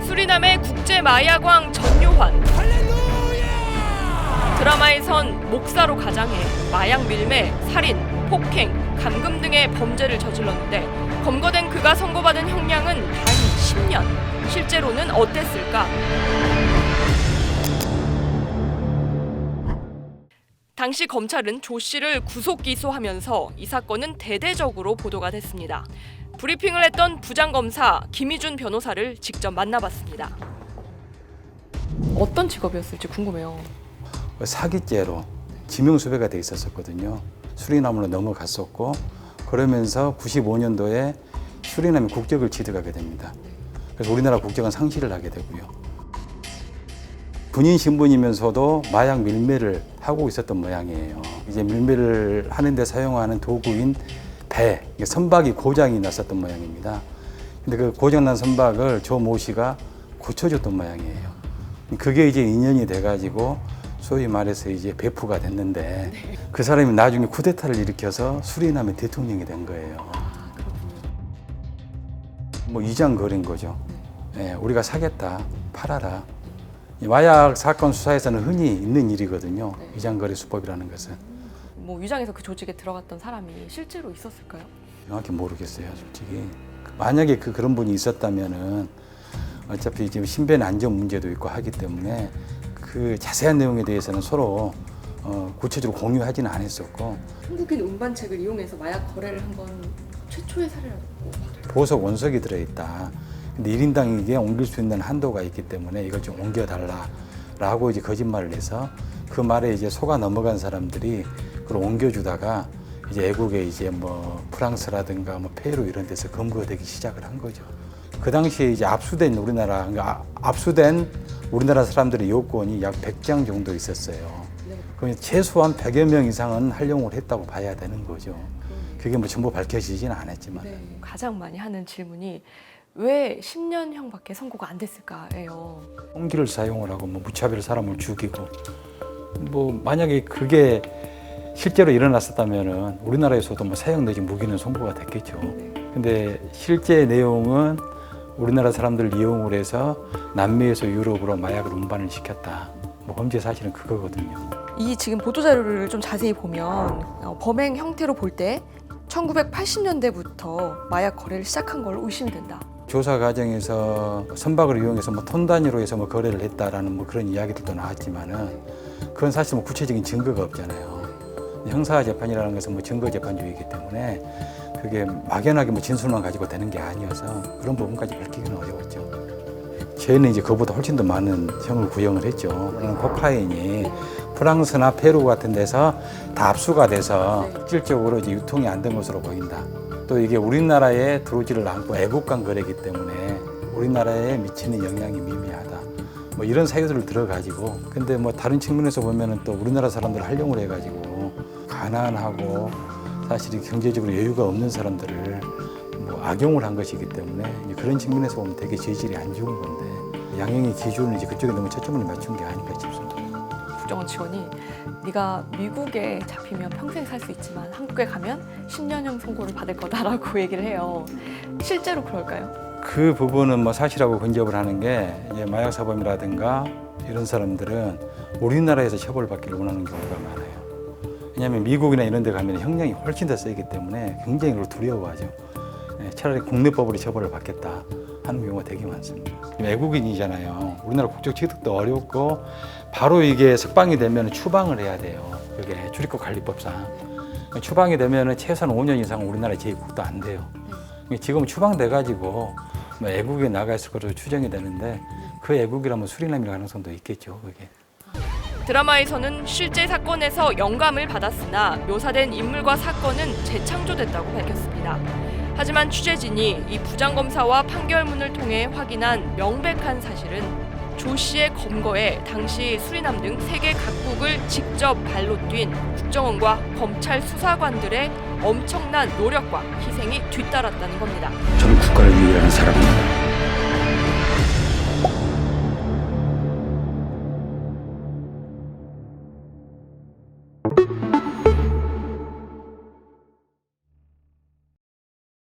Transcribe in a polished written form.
수리남의 국제 마약왕 전요환. 드라마에선 목사로 가장해 마약 밀매, 살인, 폭행, 감금 등의 범죄를 저질렀는데 검거된 그가 선고받은 형량은 단 10년. 실제로는 어땠을까? 당시 검찰은 조 씨를 구속 기소하면서 이 사건은 대대적으로 보도가 됐습니다. 브리핑을 했던 부장검사 김희준 변호사를 직접 만나봤습니다. 어떤 직업이었을지 궁금해요. 사기죄로 지명수배가 돼 있었거든요. 수리남으로 넘어갔었고 그러면서 95년도에 수리남의 국적을 취득하게 됩니다. 그래서 우리나라 국적은 상실을 하게 되고요. 군인 신분이면서도 마약 밀매를 하고 있었던 모양이에요. 이제 밀매를 하는데 사용하는 도구인 배, 선박이 고장이 났었던 모양입니다. 근데 그 고장난 선박을 조 모 씨가 고쳐줬던 모양이에요. 그게 이제 인연이 돼가지고 소위 말해서 이제 배프가 됐는데 그 사람이 나중에 쿠데타를 일으켜서 수리남의 대통령이 된 거예요. 뭐 이장 거린 거죠. 네, 우리가 사겠다, 팔아라. 마약 사건 수사에서는 흔히 있는 일이거든요. 위장거래 수법이라는 것은. 뭐 위장에서 그 조직에 들어갔던 사람이 실제로 있었을까요? 정확히 모르겠어요, 솔직히. 만약에 그런 분이 있었다면은 어차피 지금 신변 안전 문제도 있고 하기 때문에 그 자세한 내용에 대해서는 서로 구체적으로 공유하지는 않았었고. 한국인 운반책을 이용해서 마약 거래를 한 건 최초의 사례라고. 보석 원석이 들어있다. 근데 1인당 이게 옮길 수 있는 한도가 있기 때문에 이걸 좀 옮겨달라라고 이제 거짓말을 해서 그 말에 이제 속아 넘어간 사람들이 그걸 옮겨주다가 이제 애국에 이제 뭐 프랑스라든가 뭐 페루 이런 데서 검거되기 시작을 한 거죠. 그 당시에 이제 압수된 우리나라 사람들의 요건이 약 100장 정도 있었어요. 그럼 최소한 100여 명 이상은 활용을 했다고 봐야 되는 거죠. 그게 뭐 전부 밝혀지지는 않았지만. 네. 가장 많이 하는 질문이 왜 10년형밖에 선고가 안 됐을까예요. 총기를 사용을 하고 뭐 무차별 사람을 죽이고 뭐 만약에 그게 실제로 일어났었다면은 우리나라에서도 뭐 사형 내지 무기는 선고가 됐겠죠. 근데 실제 내용은 우리나라 사람들 이용을 해서 남미에서 유럽으로 마약을 운반을 시켰다. 뭐 범죄 사실은 그거거든요. 이 지금 보도자료를 좀 자세히 보면 범행 형태로 볼 때 1980년대부터 마약 거래를 시작한 걸로 의심이 된다. 조사 과정에서 선박을 이용해서 뭐 톤 단위로 해서 뭐 거래를 했다라는 뭐 그런 이야기들도 나왔지만은 그건 사실 뭐 구체적인 증거가 없잖아요. 형사 재판이라는 것은 뭐 증거 재판주의이기 때문에 그게 막연하게 뭐 진술만 가지고 되는 게 아니어서 그런 부분까지 밝히기는 어려웠죠. 저희는 이제 그보다 훨씬 더 많은 형을 구형을 했죠. 그런 코카인이 프랑스나 페루 같은 데서 다 압수가 돼서 실질적으로 이제 유통이 안 된 것으로 보인다. 또 이게 우리나라에 들어오지를 않고 애국간 거래이기 때문에 우리나라에 미치는 영향이 미미하다. 뭐 이런 사유들을 들어가지고 근데 뭐 다른 측면에서 보면은 또 우리나라 사람들을 활용을 해가지고 가난하고 사실 경제적으로 여유가 없는 사람들을 뭐 악용을 한 것이기 때문에 이제 그런 측면에서 보면 되게 재질이 안 좋은 건데 양형의 기준을 이제 그쪽에 너무 초점을 맞춘 게 아닐까 싶습니다. 국정원 직원이 네가 미국에 잡히면 평생 살 수 있지만 한국에 가면 10년형 선고를 받을 거다라고 얘기를 해요. 실제로 그럴까요? 그 부분은 뭐 사실하고 근접을 하는 게 이제 마약 사범이라든가 이런 사람들은 우리나라에서 처벌받기를 원하는 경우가 많아요. 왜냐하면 미국이나 이런 데 가면 형량이 훨씬 더 세기 때문에 굉장히 그걸 두려워하죠. 차라리 국내법으로 처벌을 받겠다 하는 경우가 되게 많습니다. 외국인이잖아요. 우리나라 국적 취득도 어렵고 바로 이게 석방이 되면 추방을 해야 돼요. 그게 출입국 관리법상. 추방이 되면 최소한 5년 이상 우리나라에 재입국도 안 돼요. 지금 추방돼가지고 뭐 애국에 나가 있을 것으로 추정이 되는데 그 애국이라면 수리남일 가능성도 있겠죠. 그게. 드라마에서는 실제 사건에서 영감을 받았으나 묘사된 인물과 사건은 재창조됐다고 밝혔습니다. 하지만 취재진이 이 부장검사와 판결문을 통해 확인한 명백한 사실은 조 씨의 검거에 당시 수리남 등 세계 각국을 직접 발로 뛴 국정원과 검찰 수사관들의 엄청난 노력과 희생이 뒤따랐다는 겁니다. 저는 국가를 위해 일하는 사람입니다.